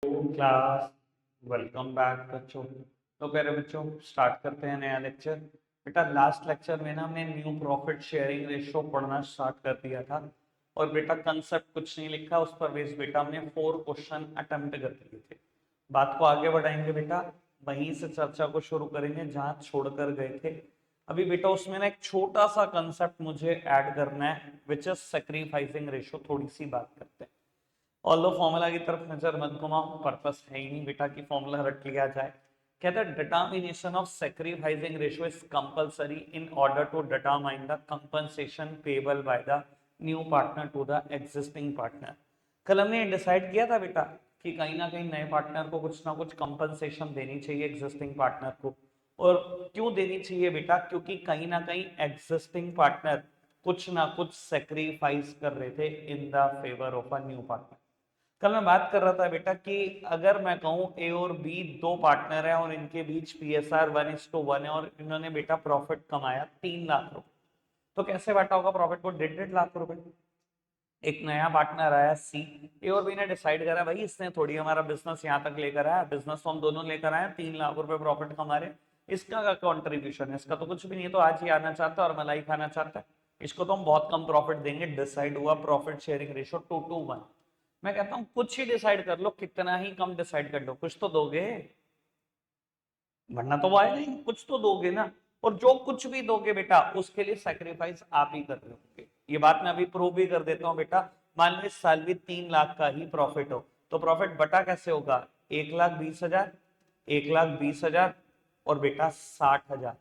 Class welcome back बच्चों। तो प्यारे बच्चों स्टार्ट करते हैं नया लेक्चर। बेटा लास्ट लेक्चर में ना हमने न्यू प्रॉफिट शेयरिंग रेशो पढ़ना स्टार्ट कर दिया था और बेटा कंसेप्ट कुछ नहीं लिखा उस पर बेस बेटा हमने 4 क्वेश्चन अटेम्प्ट कर लिए थे। बात को आगे बढ़ाएंगे बेटा, वहीं से चर्चा को शुरू करेंगे जहां छोड़कर गए थे। अभी बेटा उसमें ना एक छोटा सा कंसेप्ट मुझे ऐड करना है विच इज सैक्रिफाइसिंग रेशो। थोड़ी सी बात करते हैं। ऑल्दो फॉर्मूला की तरफ नजर मत घुमाओ, पर्पस है ही नहीं बेटा कि फॉर्मूला रट लिया जाए। कहते हैं determination of sacrificing ratio is compulsory in order to determine the compensation payable by the new partner to the existing partner. कल हमने डिसाइड किया था बेटा कि कहीं ना कहीं नए पार्टनर को कुछ ना कुछ कंपनसेशन देनी चाहिए एग्जिस्टिंग पार्टनर को। और क्यों देनी चाहिए बेटा? क्योंकि कहीं ना कहीं एग्जिस्टिंग पार्टनर कुछ ना कुछ सेक्रीफाइस कर रहे थे in the favour of a new partner. कल मैं बात कर रहा था बेटा कि अगर मैं कहूं ए और बी दो पार्टनर है और इनके बीच पीएसआर 1:1 है और इन्होंने बेटा प्रॉफिट कमाया 3 लाख रुपए, तो कैसे बांटा होगा प्रॉफिट को? 1.5 लाख रुपए। एक नया पार्टनर आया सी, ए और बी ने डिसाइड करा भाई इसने थोड़ी हमारा बिजनेस यहाँ तक लेकर आया, बिजनेस तो हम दोनों लेकर आए, 3 लाख रुपए प्रॉफिट कमा रहे, इसका का कॉन्ट्रीब्यूशन है, इसका तो कुछ भी नहीं है, तो आज ही आना चाहता है और मलाई खाना चाहता है, इसको तो हम बहुत कम प्रॉफिट देंगे। डिसाइड हुआ प्रॉफिट शेयरिंग रेशो 2:1। मैं कहता हूँ कुछ ही डिसाइड कर लो, कितना ही कम डिसाइड कर लो, कुछ तो दोगे, वरना तो वो आएगा ही, कुछ तो दोगे ना। और जो कुछ भी दोगे बेटा उसके लिए सैक्रिफाइस आप ही कर रहे होगे। ये बात मैं अभी प्रूव भी कर देता हूँ बेटा। मान लो इस साल भी 3 लाख का ही प्रॉफिट हो, तो प्रॉफिट बटा कैसे होगा? 1,20,000, 1,20,000 और बेटा 60,000।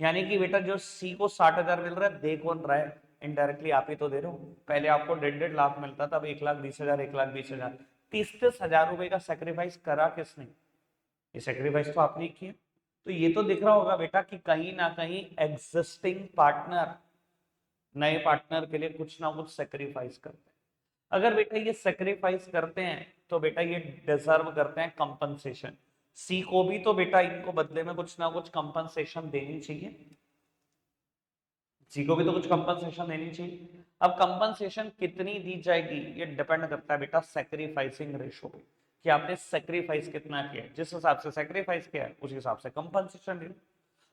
यानी कि बेटा जो सी को 60,000 मिल रहा है, दे कौन रहा है? इनडायरेक्टली आप ही तो दे रहे हो। पहले आपको 1.5 लाख मिलता था, अब 1,20,000, 1,20,000, 30,000 रुपए का सेक्रीफाइस करा किसने? ये सेक्रीफाइस तो आपने किया। तो ये तो दिख रहा होगा बेटा कि कहीं ना कहीं एग्जिस्टिंग पार्टनर नए पार्टनर के लिए कुछ ना कुछ सेक्रीफाइस करते हैं। अगर बेटा ये सेक्रीफाइस करते हैं तो बेटा ये डिजर्व करते हैं कंपनसेशन। सी को भी तो बेटा इनको बदले में कुछ ना कुछ कंपनसेशन देनी चाहिए, सी को भी तो कुछ कंपनसेशन देनी चाहिए। अब कंपनसेशन कितनी दी जाएगी ये डिपेंड करता है बेटा सेक्रीफाइसिंग रेशो पे, कि आपने सेक्रीफाइस कितना किया, जिस हिसाब से सेक्रीफाइस किया है उस हिसाब से कंपनसेशन दे।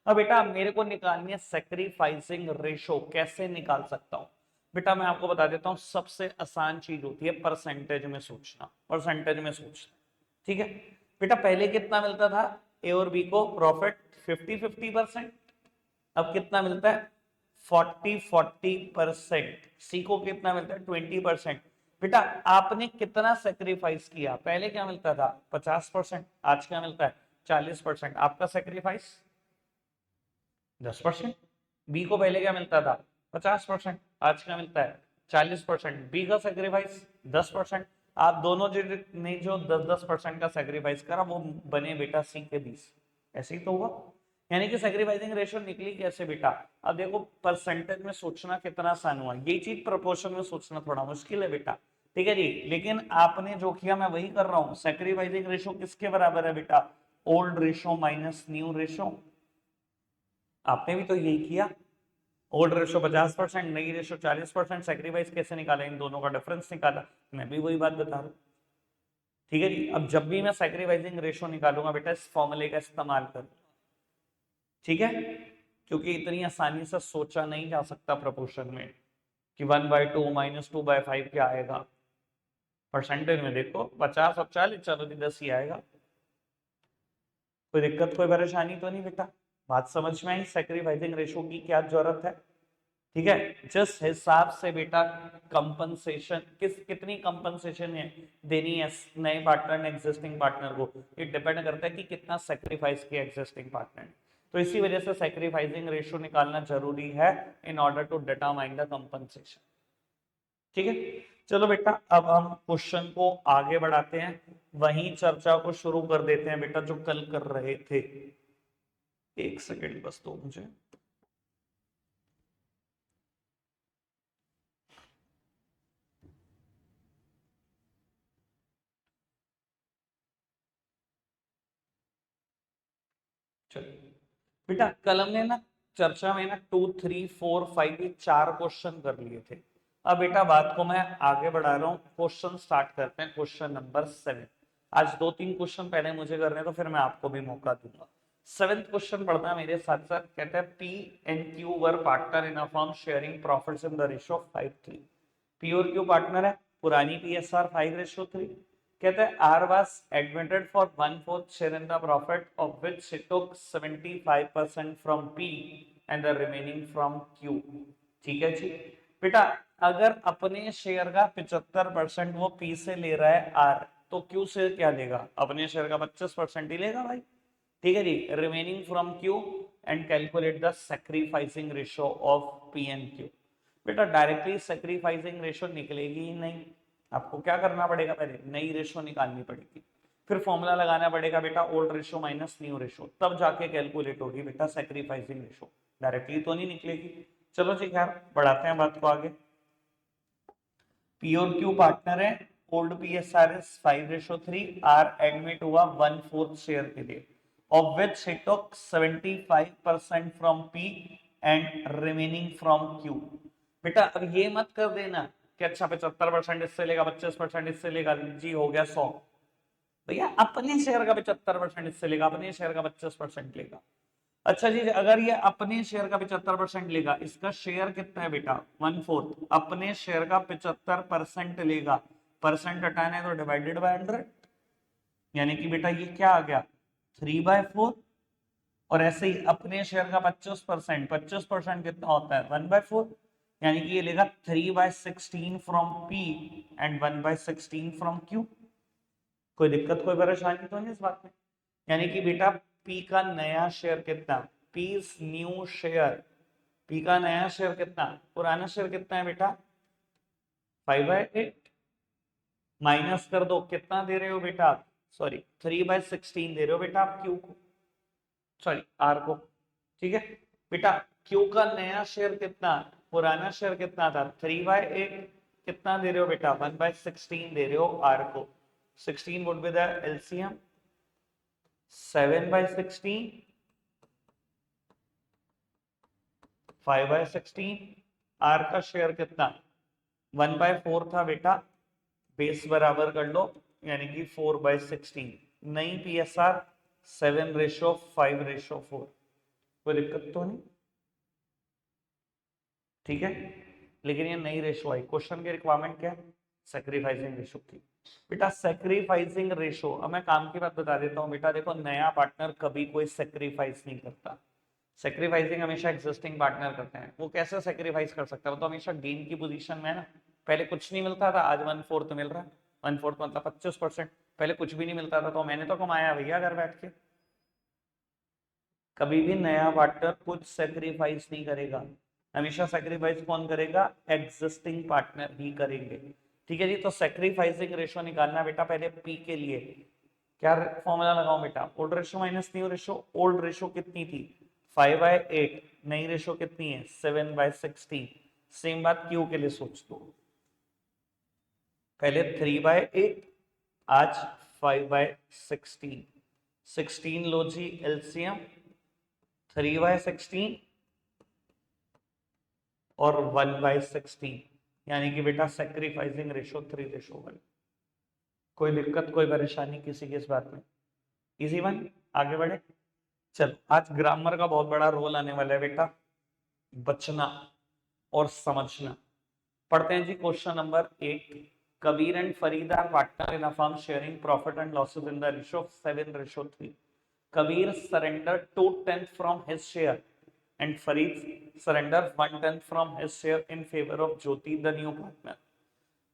अब बेटा मेरे को निकालनी है सेक्रीफाइसिंग रेशो, कैसे निकाल सकता हूं? बेटा मैं आपको बता देता हूं, सबसे आसान चीज होती है परसेंटेज में सोचना, परसेंटेज में सोचना। ठीक है बेटा, पहले कितना मिलता था ए और बी को प्रॉफिट? 50-50%। अब कितना मिलता है? 40-40%। सी को कितना मिलता है? 20%। बेटा आपने कितना सेक्रीफाइस किया? पहले क्या मिलता था? 50%, आज क्या मिलता है? 40%। आपका सेक्रीफाइस 10%। बी को पहले क्या मिलता था? 50%, आज क्या मिलता है? 40%। बी का सेक्रीफाइस 10%। आप दोनों ने जो 10-10% का सेक्रीफाइस करा वो बने बेटा सी के 20। ऐसे ही तो हुआ। यानी कि सेक्रीफाइसिंग रेशियो निकली कैसे बेटा? अब देखो परसेंटेज में सोचना कितना आसान हुआ, ये चीज प्रोपोर्शन में सोचना थोड़ा मुश्किल है बेटा। ठीक है जी, लेकिन आपने जो किया मैं वही कर रहा हूं। सेक्रीफाइसिंग रेशियो किसके बराबर है बेटा? Old ratio minus new ratio. आपने भी तो यही किया। ओल्ड रेशो 50%, नई रेशो 40%। सेक्रीफाइस कैसे निकाला? इन दोनों का डिफरेंस निकाला। मैं भी वही बात बता रहा हूं। ठीक है जी, अब जब भी मैं सेक्रीफाइसिंग रेशो निकालूंगा बेटा इस फॉर्मूले का इस्तेमाल कर, ठीक है, क्योंकि इतनी आसानी से सोचा नहीं जा सकता प्रोपोर्शन में कि 1/2 -2/5 क्या आएगा। परसेंटेज में देखो 50 और 40, चलो जी 10 ही आएगा। कोई दिक्कत कोई परेशानी तो नहीं बेटा? बात समझ में आई सेक्रीफाइसिंग रेशो की क्या जरूरत है? ठीक है, जिस हिसाब से बेटा कंपनसेशन कितनी कंपनसेशन है देनी है नए पार्टनर ने एग्जिस्टिंग पार्टनर को, ये डिपेंड करता है कि कितना सेक्रीफाइस किया एग्जिस्टिंग पार्टनर ने। तो इसी वजह से सेक्रीफाइसिंग रेशियो निकालना जरूरी है in order to determine the compensation. ठीक है, चलो बेटा अब हम क्वेश्चन को आगे बढ़ाते हैं, वहीं चर्चा को शुरू कर देते हैं बेटा जो कल कर रहे थे। एक सेकेंड बस दो मुझे। चलिए बेटा, कल हमने ना चर्चा में ना 2, 3, 4, 5 ये 4 क्वेश्चन कर लिए थे। अब बेटा बात को मैं आगे बढ़ा रहा हूँ, क्वेश्चन स्टार्ट करते हैं। Question number 7। आज 2-3 क्वेश्चन पहले मुझे करने हैं, तो फिर मैं आपको भी मौका दूंगा। 7th क्वेश्चन पढ़ना है मेरे साथ साथ। कहते हैं P and Q were partner in a firm sharing profits in the ratio of 5:3। P और क्यू पार्टनर है, पुरानी पीएसआर 5:3। कहते हैं R was admitted for 1/4 share in the profit of which he took 75% from P and the remaining from Q. ठीक है जी बेटा, अगर अपने शेयर का 75% वो पी से ले रहा है आर, तो क्यू से क्या लेगा? अपने शेयर का 25% ही लेगा भाई। ठीक है जी, remaining from Q and calculate the sacrificing ratio of P and Q. बेटा डायरेक्टली सैक्रिफाइसिंग रेशियो निकलेगी ही नहीं, आपको क्या करना पड़ेगा? पहले नई रेशियो निकालनी पड़ेगी, फिर फॉर्मूला लगाना पड़ेगा बेटा old ratio minus new ratio, तब जाके कैलकुलेट होगी बेटा सैक्रिफाइसिंग रेशियो, डायरेक्टली तो नहीं निकलेगी। चलो जी खैर बढ़ाते हैं बात को आगे। पी और क्यू पार्टनर है, old PSR is 5:3, R admit हुआ 1/4 शेयर के लिए, of which he took 75% from P and remaining from Q। बेटा अब ये मत कर देना कि अच्छा 75% इससे लेगा, 25% इससे लेगा, जी हो गया 100। भैया अपने शेयर का 75% इससे लेगा, अपने शेयर का 25% लेगा। अच्छा जी, अगर ये अपने शेयर का 75% लेगा, इसका शेयर कितना है बेटा? 1/4। अपने शेयर का 75% लेगा, परसेंट हटाना है तो डिवाइडेड बाय 100, यानी कि बेटा ये क्या आ गया? 3/4। और ऐसे ही अपने शेयर का 25%, 25% कितना होता है? 1/4, यानी कि ये लेगा 3/16 from P and 1/16 from Q. कोई दिक्कत कोई परेशानी तो नहीं इस बात में? यानी कि बेटा पी का नया शेयर कितना? पीस न्यू शेयर, पी का नया शेयर कितना? पुराना शेयर कितना है बेटा? 5/8। माइनस कर दो, कितना दे रहे हो बेटा आप? सॉरी 3/16 दे रहे हो बेटा आप क्यू को, सॉरी आर को। ठीक है बेटा, क्यू का नया शेयर कितना? पुराना शेयर कितना था? 3/8। कितना दे रहे हो बेटा? 1/16 दे रहे हो आर को। 16 would be the LCM, 7/16, 5/16। R का शेयर कितना? 1/4 था बेटा, बेस बराबर कर लो, यानी कि 4/16। नई पीएसआर 7:5:4। कोई दिक्कत तो नहीं? ठीक है, लेकिन ये नई रेशो आई, क्वेश्चन की रिक्वायरमेंट क्या है? सैक्रिफाइसिंग रेशो की। बेटा सैक्रिफाइसिंग रेशो, अब मैं काम की बात बता देता हूँ बेटा। देखो नया पार्टनर कभी कोई सैक्रिफाइस नहीं करता, सैक्रिफाइसिंग हमेशा एग्जिस्टिंग पार्टनर करते हैं। वो कैसे सैक्रिफाइस कर सकता है? वो तो हमेशा गेन की पोजीशन में है ना। पहले कुछ नहीं मिलता था, आज 1/4 मिल रहा है। 1/4 मतलब 25%। पहले कुछ भी नहीं मिलता था, तो मैंने तो कमाया भैया घर बैठ के। कभी भी नया पार्टनर कुछ सैक्रिफाइस नहीं करेगा, हमेशा सैक्रिफाइस कौन करेगा? एग्जिस्टिंग पार्टनर ही करेंगे। ठीक है जी, तो सैक्रिफाइसिंग रेशो निकालना बेटा पहले पी के लिए। क्या फॉर्मूला लगाऊं बेटा? Old ratio minus new ratio. Old ratio कितनी थी? 5/8। नई रेशो कितनी है? 7/16। सेम बात क्यू के लिए सोच दो, पहले 3/8, आज 5/16। 16 लो जी एलसीएम, 3/16 और 1/16, यानी कि बेटा सैक्रिफाइसिंग रेशो 3:1। कोई दिक्कत कोई परेशानी किसी की इस बात में? इजी वन, आगे बढ़े। चल आज ग्रामर का बहुत बड़ा रोल आने वाला है बेटा, बचना और समझना। पढ़ते हैं जी question number 8। Kabir and Farid are partner in a firm sharing profit and losses in the ratio of 7:3। Kabir surrendered 2/10 from his share and Farid surrendered 1/10 from his share in favor of Jyoti, the new partner।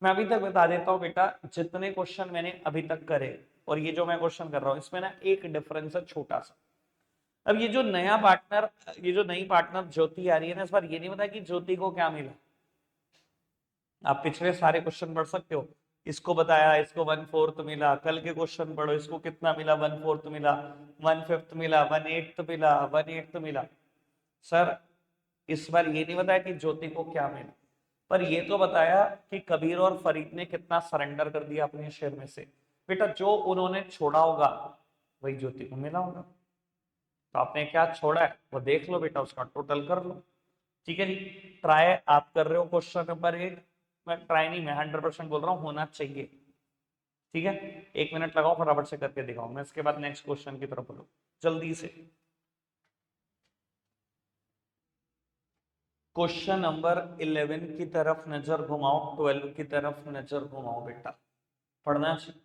मैं अभी तक बता देता हूँ बेटा, जितने question मैंने अभी तक करे और ये जो मैं क्वेश्चन कर रहा हूँ, इसमें ना एक डिफरेंस है छोटा सा। अब ये जो नया पार्टनर, ये जो नई पार्टनर ज्योति आ रही है ना, इस बार ये नहीं पता कि ज्योति को क्या मिला। आप पिछले सारे क्वेश्चन पढ़ सकते हो, इसको बताया इसको 1/4 मिला, कल के क्वेश्चन पढ़ो इसको कितना मिला? 1/4 मिला, 1/5 मिला, 1/8 मिला, 1/8 मिला। सर इस बार ये नहीं बताया कि ज्योति को क्या मिला, पर ये तो बताया कि कबीर और फरीद ने कितना सरेंडर कर दिया अपने शेयर में से। बेटा जो उन्होंने छोड़ा होगा वही ज्योति को मिला होगा, तो आपने क्या छोड़ा है वो देख लो बेटा, उसका टोटल कर लो। ठीक है जी, ट्राई आप कर रहे हो क्वेश्चन नंबर 8, मैं ट्राई नहीं, मैं 100% बोल रहा हूँ होना चाहिए। ठीक है, 1 मिनट लगाओ, फटाफट से करके दिखाओ, मैं इसके बाद नेक्स्ट क्वेश्चन की तरफ बोलूँ जल्दी से। क्वेश्चन नंबर 11 की तरफ नजर घुमाओ, 12 की तरफ नजर घुमाओ बेटा, पढ़ना चाहिए।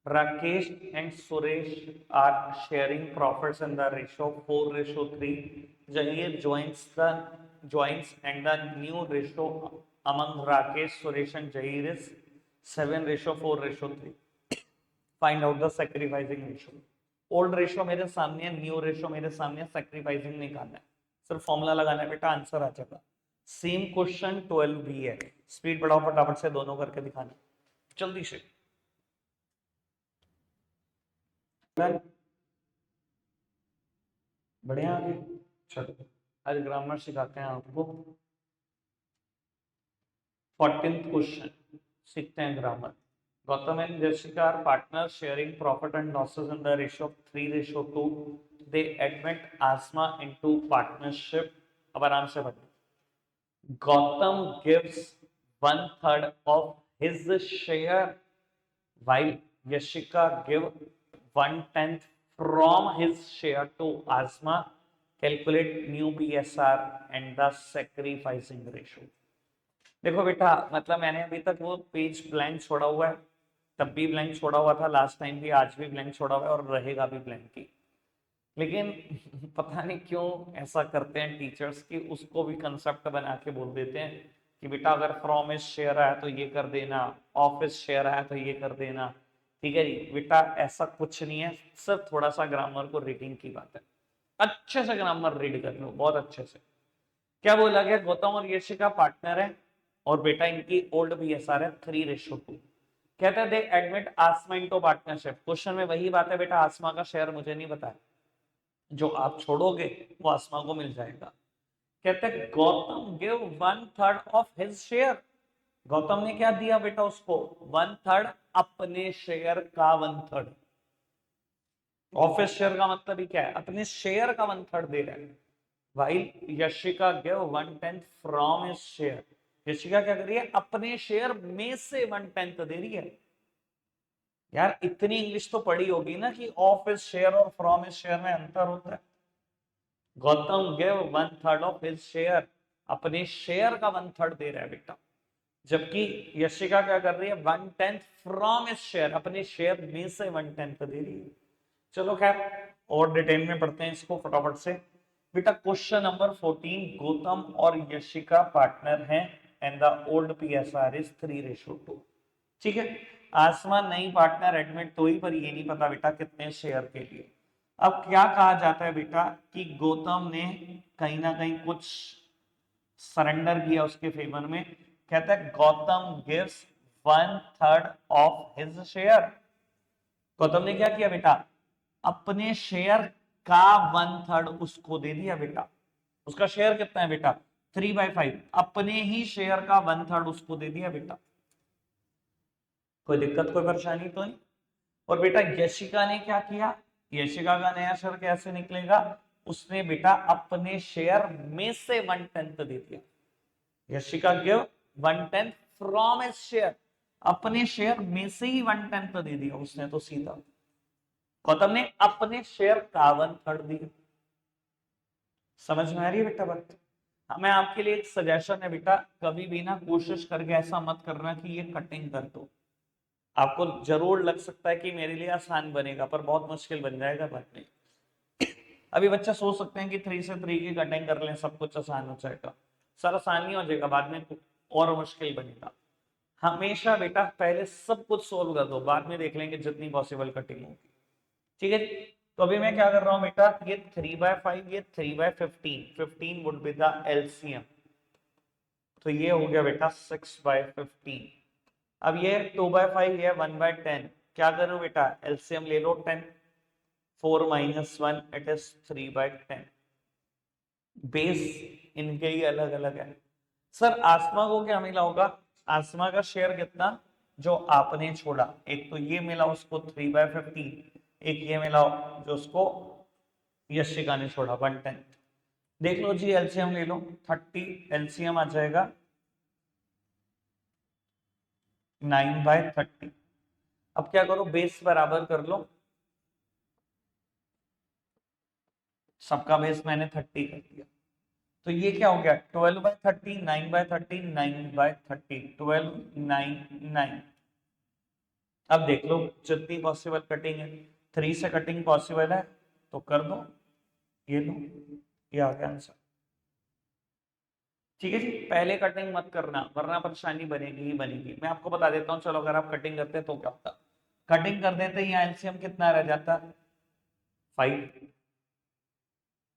Rakesh and Suresh are sharing profits in the ratio 4:3. Jahir joins and the new ratio among Rakesh, Suresh and Jahir is 7:4:3. Find out the sacrificing ratio. Old ratio मेरे सामने है, न्यू रेशियो मेरे सामने है, सैक्रिफाइसिंग निकालना है, सिर्फ formula लगाना है बेटा, आंसर आ जाएगा। सेम क्वेश्चन 12 भी है, स्पीड बढ़ाओ फटाफट से, दोनों करके दिखाना जल्दी से। बढ़िया आगे, चलो आज ग्रामर सिखाते हैं आपको। 14th क्वेश्चन सीखते हैं grammar. Gautam and Jessica are partners sharing profit and losses in the ratio of 3:2. They admit Asma into partnership. अब आराम से बताओ। Gautam gives 1/3 of his share, while Jessica give 1/10 from his share to Asma. Calculate new PSR and the sacrificing ratio. देखो बेटा, मतलब मैंने अभी तक वो पेज ब्लैंक छोड़ा हुआ है, तब भी ब्लैंक छोड़ा हुआ था लास्ट टाइम भी, आज भी ब्लैंक छोड़ा हुआ है और रहेगा भी ब्लैंक ही। लेकिन पता नहीं क्यों ऐसा करते हैं टीचर्स कि उसको भी कंसेप्ट बना के बोल देते हैं कि बेटा अगर फ्रॉम इज शेयर आया तो ये कर देना, ऑफिस शेयर आया तो ये कर देना। ठीक है जी बेटा, ऐसा कुछ नहीं है, सिर्फ थोड़ा सा ग्रामर को रीडिंग की बात है, अच्छे से ग्रामर रीड कर लो बहुत अच्छे से। क्या बोला गया, गौतम और यशिका पार्टनर है और बेटा इनकी ओल्ड बीएसआर है 3:2। कहते हैं दे एडमिट आसमा इनटू पार्टनरशिप। क्वेश्चन में वही बात है बेटा, आसमा का शेयर मुझे नहीं बताया, जो आप छोड़ोगे वो आसमा को मिल जाएगा। कहते हैं Gautam give 1/3 of his share. Gautam ने क्या दिया बेटा उसको, 1/3 अपने शेयर का 1/3। ऑफिस शेयर का मतलब ही क्या है, अपने शेयर का 1/3 दे रहा है। भाई Yashika give 1/10 from his share. Yashika क्या कर रही है, अपने शेयर में से 1/10 दे रही है। यार इतनी इंग्लिश तो पढ़ी होगी ना कि ऑफ हिज शेयर और फ्रॉम हिज शेयर में अंतर होता है। Gautam give 1/3 of his share, अपने शेयर का 1/3 दे रहा है बेटा, जबकि यशिका क्या कर रही है, 1/10 फ्रॉम हिज शेयर, अपने शेयर में से 1/10 दे रही है। चलो खैर और डिटेल में पढ़ते हैं इसको फटाफट से बेटा। क्वेश्चन नंबर 14, गौतम और यशिका पार्टनर हैं and the old PSR is 3:2। ठीक है, आसमा नई पार्टनर एडमिट तो ही, पर ये नहीं पता बेटा कितने शेयर के लिए। अब क्या कहा जाता है बेटा कि गौतम ने कहीं ना कहीं कुछ सरेंडर किया उसके फेवर में। कहता है Gautam gives 1/3 of his share. Gautam ने क्या किया बेटा, अपने शेयर का 1/3 उसको दे दिया बेटा। उसका शेयर कितना है बेटा, 3/5, अपने ही शेयर का 1/3 उसको दे दिया बेटा। कोई दिक्कत कोई परेशानी तो नहीं। और बेटा यशिका ने क्या किया, यशिका का नया शेयर कैसे निकलेगा, उसने बेटा अपने शेयर में से 1/10 दे दिया। Yashika give 1/10 from his share, अपने शेयर में से ही 1/10 दे दिया उसने तो सीधा। गौतम ने अपने शेयर का 1/3 दिया। समझ में आ रही है बेटा बात। हमें आपके लिए एक सजेशन है बेटा, कभी भी ना कोशिश करके ऐसा मत करना कि ये कटिंग कर दो। आपको जरूर लग सकता है कि मेरे लिए आसान बनेगा, पर बहुत मुश्किल बन जाएगा बाद में। अभी बच्चा सोच सकते हैं कि 3 से 3 की कटिंग कर लें सब कुछ आसान हो जाएगा, सर आसान नहीं हो जाएगा, बाद में और मुश्किल बनेगा। हमेशा बेटा पहले सब कुछ सोल्व कर दो, बाद में देख लेंगे जितनी पॉसिबल कटिंग होगी। ठीक है जी, तो अभी मैं क्या कर रहा हूं बेटा, ये 3/5, ये 3/15, 15 वुड बी द एलसीएम, तो ये हो गया बेटा 6/15। अब ये 2/5, ये 1/10, क्या करूं बेटा, एलसीएम ले लो 10, 4 - 1 इट इज 3/10। बेस इनके ही अलग अलग है। सर आसमा को क्या मिला होगा, आसमा का शेयर कितना जो आपने छोड़ा, एक तो ये मिला उसको 3/15, एक ये मिला जो उसको यशिका ने छोड़ा 1/10। देख लो जी एलसीएम ले लो, 30, एलसीएम आ जाएगा 9/30। अब क्या करो, बेस बराबर कर लो, सबका बेस मैंने 30 कर दिया, तो ये क्या हो गया 12/30, 9/30, 9/30, 12, 9, 9। अब देख लो जितनी पॉसिबल कटिंग है, 3 से कटिंग पॉसिबल है तो कर दो, ये लो, ये आ गया आंसर। ठीक है जी, पहले कटिंग मत करना वरना परेशानी बनेगी ही बनेगी। मैं आपको बता देता हूँ, चलो अगर आप कटिंग करते तो क्या होता, कटिंग कर देते यहाँ एलसीएम कितना रह जाता 5।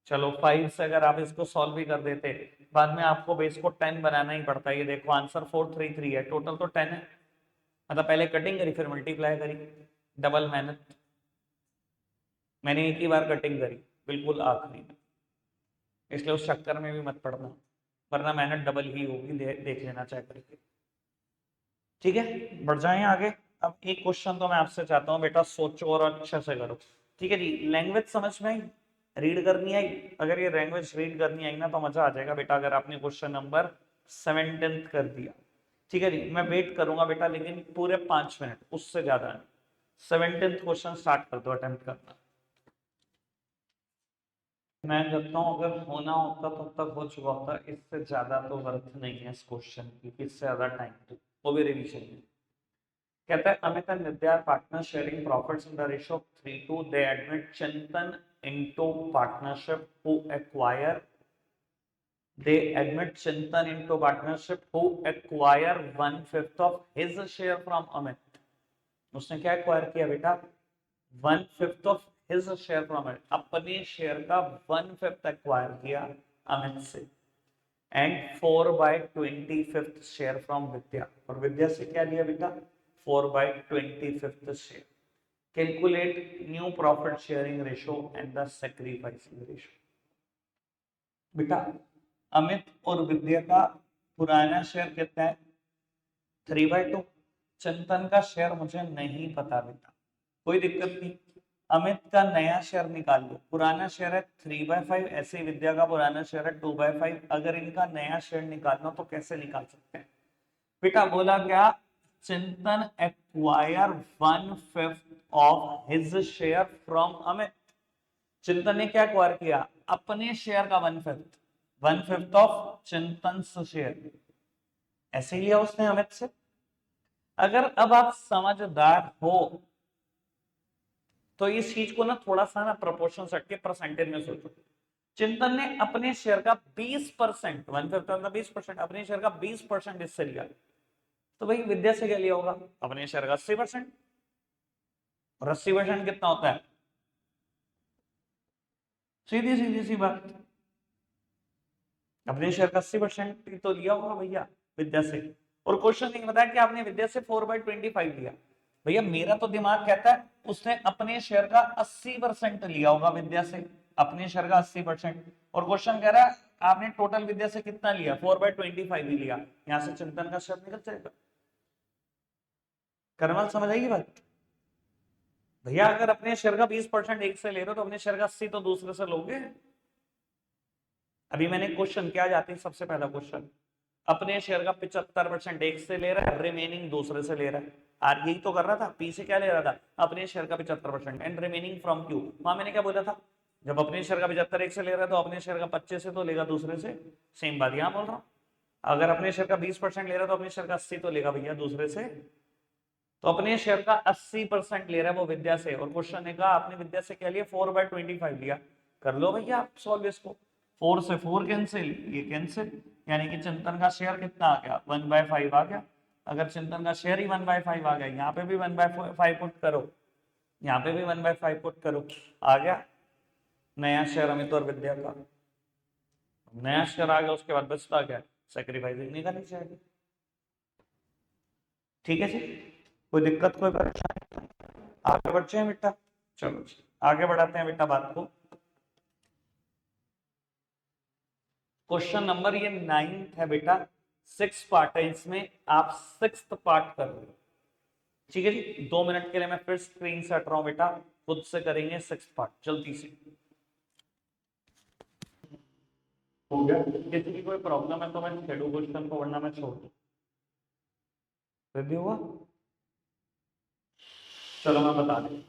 चलो 5 से अगर आप इसको सॉल्व भी कर देते, बाद में आपको बेस को 10 बनाना ही पड़ता है। ये देखो आंसर 433 है, टोटल तो 10 है, मतलब पहले कटिंग करी फिर मल्टीप्लाई करी, डबल मेहनत। मैंने एक ही बार कटिंग करी बिल्कुल आखिरी में, इसलिए उस चक्कर में भी मत पड़ना, वरना मेहनत डबल ही होगी, देख लेना चाहे करके। ठीक है, बढ़ जाएं आगे। अब एक क्वेश्चन तो मैं आपसे चाहता हूँ बेटा सोचो और अच्छे से करो। ठीक है जी, लैंग्वेज समझ में आई, रीड करनी आई? अगर ये लैंग्वेज रीड करनी आई ना तो मजा आ जाएगा बेटा, अगर आपने क्वेश्चन नंबर 17 कर दिया। ठीक है जी, मैं वेट करूंगा बेटा लेकिन पूरे 5 मिनट, उससे ज्यादा नहीं। 17 क्वेश्चन स्टार्ट कर दो अटेम्प्ट करना। मैं कहता हूँ अगर होना होता तो तब हो चुका होता, इससे ज्यादा तो वर्थ नहीं है इस क्वेश्चन की, इससे ज्यादा टाइम तो वो भी रिवीजन में। कहता है Amit and Vidya are partners sharing profits in the ratio of 3:2. They admit Chintan into partnership who acquire who acquire 1/5 of his share from Amit. उसने क्या एक्वायर किया बेटा 1/5 of his share from it, अपने share का 1/5 acquire किया अमित से, and 4/25 share from विद्या, और विद्या से क्या लिया बेटा 4/25 share. Calculate new profit sharing ratio and the sacrificing ratio. बेटा अमित और विद्या का पुराना शेयर कितना है 3/2। चिंतन का शेयर मुझे नहीं पता बेटा, कोई दिक्कत नहीं, अमित का नया शेयर निकाल लो। पुराना शेयर है 3/5, ऐसे विद्या का पुराना शेयर है 2/5। अगर इनका नया शेयर निकालना तो कैसे निकाल सकते हैं बेटा, बोला क्या चिंतन acquire 1/5 of his share from Amit. चिंतन ने क्या एक्वायर किया अपने शेयर का 1/5 ऑफ चिंतन शेयर, ऐसे लिया उसने अमित से। अगर अब आप समझदार हो तो इस चीज को ना थोड़ा सा ना प्रोपोर्शन हट के परसेंटेज में सोचो। चिंतन ने अपने शेयर का 20%, 1/5 20%, अपने शेयर का 20% इससे लिया, तो भाई विद्या से क्या लिया होगा अपने शेयर का 80%, और 80% कितना होता है, सीधी सीधी सी बात, अपने शेयर का 80% तो लिया होगा भैया विद्या से। और क्वेश्चन नहीं बताया कि आपने विद्या से 4/25 लिया, भैया मेरा तो दिमाग कहता है उसने अपने शेयर का 80% लिया होगा विद्या से, अपने शेयर का 80%। और क्वेश्चन कह रहा है आपने टोटल विद्या से कितना लिया 4/25 ही लिया, यहां से चिंतन का शेयर निकल जाएगा। करमल समझ आएगी बात भैया, अगर अपने शेयर का 20% एक से ले रहे हो तो अपने शेयर का 80 तो दूसरे से लोगे। अभी मैंने क्वेश्चन क्या जाती है, सबसे पहला क्वेश्चन अपने शेयर का 75% एक से ले रहा है, रिमेनिंग दूसरे से ले रहा है। आर यही तो कर रहा था, पी से क्या ले रहा था अपने शेयर का 75% एंड रिमेनिंग फ्रॉम क्यू। वहां मैंने क्या बोला था जब अपने शेयर का 75 एक से ले रहा है तो अपने शेयर का 25 से तो लेगा दूसरे से, सेम बात यहां बोल रहा हूं। अगर अपने शेयर का 20% ले रहा है तो अपने शेयर का 80 तो लेगा भैया दूसरे से, तो अपने शेयर का 80% ले रहा है वो विद्या से। और क्वेश्चन ने कहा आपने विद्या से क्या लिया 4/25 लिया, कर लो भैया आप सॉल्व इसको। 4 से 4 कैंसिल, ये कैंसिल, यानी कि चिंतन का शेयर कितना आ गया 1/5 आ गया। अगर चिंतन का शेयर ही 1/5 आ गया, यहाँ पे भी 1/5 पुट करो, यहाँ पे भी 1/5 पुट करो, आ गया नया शेयर अमित और विद्या का। नया शेयर आ गया उसके बाद बचता क्या सेक्रीफाइसिंग निकाली जाएगी। ठीक है जी, कोई दिक्कत कोई परेशानी, आगे बढ़ते हैं बेटा। चलो आगे बढ़ाते हैं बेटा बात को। क्वेश्चन नंबर ये 9th है बेटा, 6 पार्ट है इसमें, आप 6th पार्ट कर रहे हो। ठीक है जी, 2 मिनट के लिए मैं फिर स्क्रीन से हट रहा हूं बेटा, खुद से करेंगे 6th पार्ट जल्दी से। हो गया, किसी की कोई प्रॉब्लम है तो मैं छेड़ू क्वेश्चन को, वरना मैं छोड़ दूं। हुआ चलो मैं बता देता हूँ।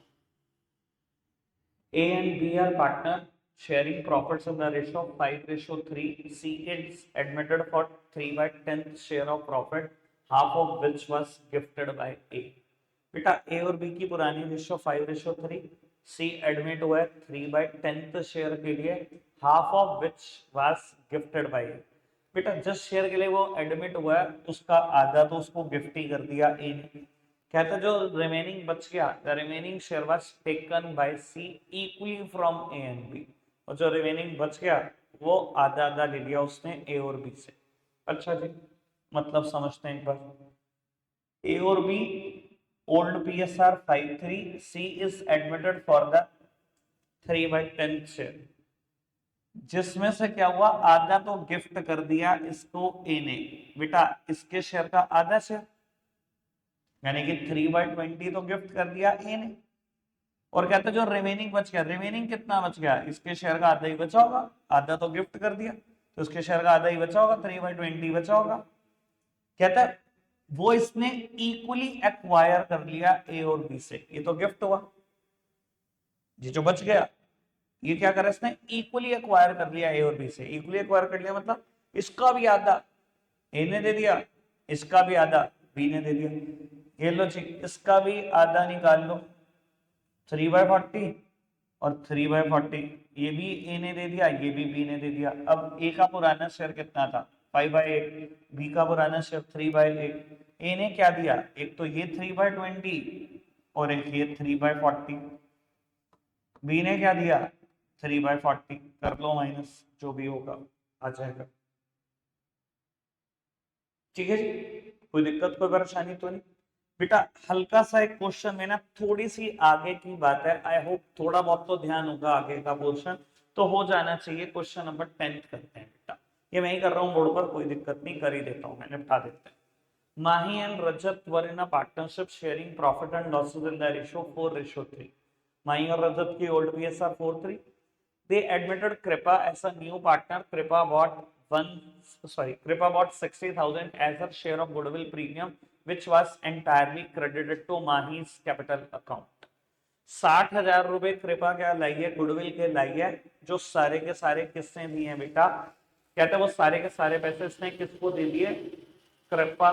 A and B are partner sharing profits in the ratio of 5:3. C is admitted for 3/10th share of profit, half of which was gifted by A. बेटा A और B की पुरानी रेशियो 5:3, C एडमिट हुआ है 3/10th share के लिए, half of which was gifted bye A. बेटा जिस शेयर के लिए वो एडमिट हुआ है उसका आधा तो उसको गिफ्ट ही कर दिया A ने। कहते जो रिमेनिंग बच गया, the remaining share was taken by C equally from A and B, और जो रिमेनिंग बच गया वो आधा आधा ले लिया उसने ए और बी से। अच्छा जी, मतलब समझते हैं एक बार। ए और B old P S R 5:3, C is admitted for the 3/10 share, जिसमें से क्या हुआ, आधा तो गिफ्ट कर दिया इसको ए ने। बेटा इसके शेयर का आधा शेयर यानी कि 3/20 तो गिफ्ट कर दिया ए ने, और कहते जो रिमेनिंग बच गया, रिमेनिंग कितना बच गया, इसके शेयर का आधा ही बचा होगा, आधा तो गिफ्ट कर दिया तो इसके शेयर का आधा ही बचा होगा, 3/20 बचा होगा। कहता है वो इसने इक्वली एक्वायर कर लिया ए और बी से, ये तो गिफ्ट हुआ, ये जो बच गया ये क्या करा इसने, इक्वली एक्वायर कर लिया ए और बी से। इक्वली एक्वायर कर लिया मतलब इसका भी आधा ए ने दे दिया, इसका भी आधा बी ने दे दिया। ये लो जी, इसका भी आधा निकाल लो, 3/40 और 3/40, ये भी ए ने दे दिया, ये भी बी ने दे दिया। अब ए का पुराना शेयर कितना था, 5/8, बी का पुराना शेयर 3/8। ए ने क्या दिया, एक तो ये 3/20 और एक ये 3/40। बी ने क्या दिया, 3/40, कर लो माइनस, जो भी होगा आ जाएगा। ठीक है जी, कोई दिक्कत कोई परेशानी तो नहीं। बेटा हल्का सा एक क्वेश्चन में ना थोड़ी सी आगे की बात है, आई होप थोड़ा बहुत तो ध्यान होगा, आगे का पोर्शन तो हो जाना चाहिए। क्वेश्चन नंबर 10 करते हैं बेटा, ये मैं ही कर रहा हूँ बोर्ड पर, कोई दिक्कत नहीं, कर ही देता हूँ मैं, निपटा देते हैं। Mahi and Rajat were in a partnership sharing profit and losses in the ratio 4:3. Mahi और रजत की old PSR 4:3. They admitted Kripa as a new partner. Kripa bought 60,000 as her share of goodwill premium, which was entirely credited to Mahi's capital account. 60,000 रुपए कृपा क्या लाई है, goodwill के लाई है, जो सारे के सारे किसने दिए हैं बेटा, कहते हैं वो सारे के सारे पैसे इसने किसको दे दिए, कृपा,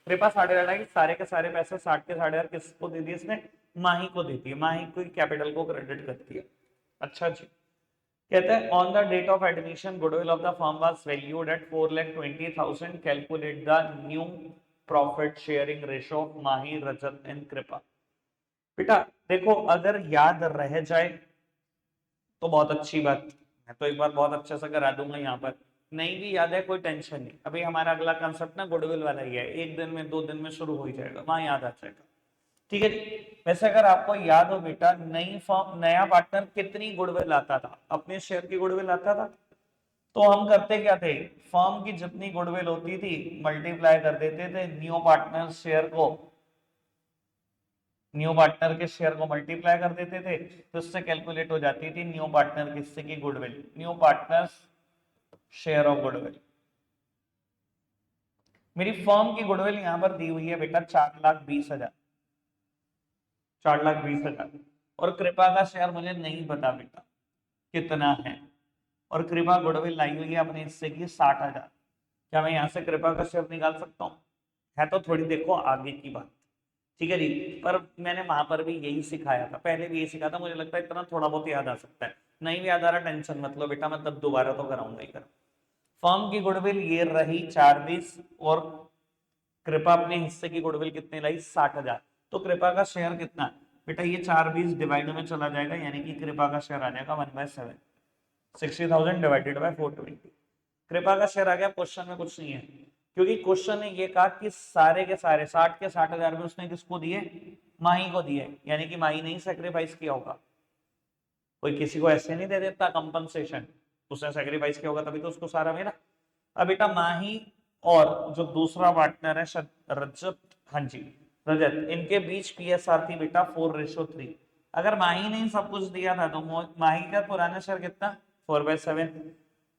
कृपा 60,000 की सारे के सारे पैसे 60 के 60,000 किसको दे दिए इसने, माही को दे दिए, माही को कैपिटल को क्रेडिट कर दिया। अच्छा जी, कहते हैं on the date of admission goodwill of the firm was valued at 4,20,000, calculate the new profit sharing ratio of Mahi, Rajat and Kripa. बेटा देखो अगर याद रह जाए तो बहुत अच्छी बात, मैं तो एक बार बहुत अच्छे से करा दूंगा, यहाँ पर नहीं भी याद है कोई टेंशन नहीं। अभी हमारा अगला कंसेप्ट ना गुडविल वाला ही है, एक दिन में 2 दिन में शुरू हो ही जाएगा, वहां याद आ जाएगा। ठीक है जी, वैसे अगर आपको याद हो बेटा, नई फर्म नया पार्टनर कितनी गुडविल आता था, अपने शेयर की गुडविल आता था, तो हम करते क्या थे, फर्म की जितनी गुडविल होती थी मल्टीप्लाई कर देते थे न्यू पार्टनर शेयर को, न्यू पार्टनर के शेयर को मल्टीप्लाई कर देते थे, तो उससे कैलकुलेट हो जाती थी न्यू पार्टनर किससे की goodwill, new partners share of goodwill. मेरी फर्म की गुडविल यहां पर दी हुई है बेटा 4,20,000, 4,20,000, और कृपा का शेयर मुझे नहीं पता बेटा कितना है, और कृपा गुडविल लाई हुई है अपने हिस्से की 60,000। क्या मैं यहाँ से कृपा का शेयर निकाल सकता हूँ, है तो थोड़ी देखो आगे की बात। ठीक है जी, पर मैंने वहां पर भी यही सिखाया था, पहले भी यही सिखाया था, मुझे लगता है इतना थोड़ा बहुत याद आ सकता है, नहीं भी याद आ रहा टेंशन मत लो बेटा, मतलब दोबारा तो कराऊंगा ही करूँ। फर्म की गुडविल ये रही 4,20, और कृपा अपने हिस्से की गुडविल कितने लाई, 60,000। तो कृपा का शेयर कितना बेटा, ये 4,20 डिवाइड में चला जाएगा, यानी कि कृपा का शेयर आ जाएगा 1/7, 60,000 डिवाइडेड बाय 420। कृपा का शेयर आ गया, क्वेश्चन में कुछ नहीं है, क्योंकि क्वेश्चन ने ये कहा कि सारे के सारे 60 के 60,000 में उसने किसको दिए, माही को दिए, यानी कि माही ने ही सेक्रीफाइस किया होगा, कोई किसी को ऐसे नहीं दे देता कंपनसेशन, उसने सेक्रीफाइस किया होगा तभी तो उसको सारा मिला। अब बेटा माही और जो दूसरा पार्टनर है रजत, हाँ जी रजत, इनके बीच पीएसआर थी बेटा 4:3। अगर माही ने सब कुछ दिया था तो माही का पुराना शेयर कितना, 4/7।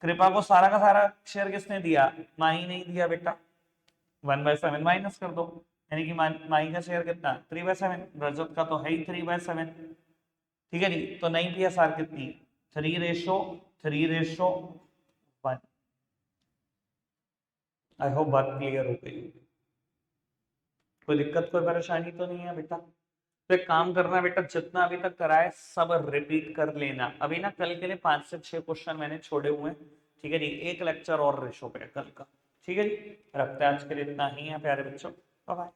कृपा को सारा का सारा शेयर किसने दिया, माही नहीं दिया बेटा, 1/7 माइनस कर दो, यानी कि माही का शेयर कितना 3/7, रजत का तो है ही 3/7। ठीक है जी, तो नई PSR कितनी 3:1। आई होप बात क्लियर हो गई, कोई दिक्कत कोई परेशानी तो नहीं है बेटा। तो एक काम करना बेटा, जितना अभी तक कराए सब रिपीट कर लेना। अभी ना कल के लिए 5 से 6 क्वेश्चन मैंने छोड़े हुए हैं। ठीक है जी, एक लेक्चर और रेशो पे कल का। ठीक है जी, रखते हैं आज के लिए इतना ही है प्यारे बच्चों, बाय बाय।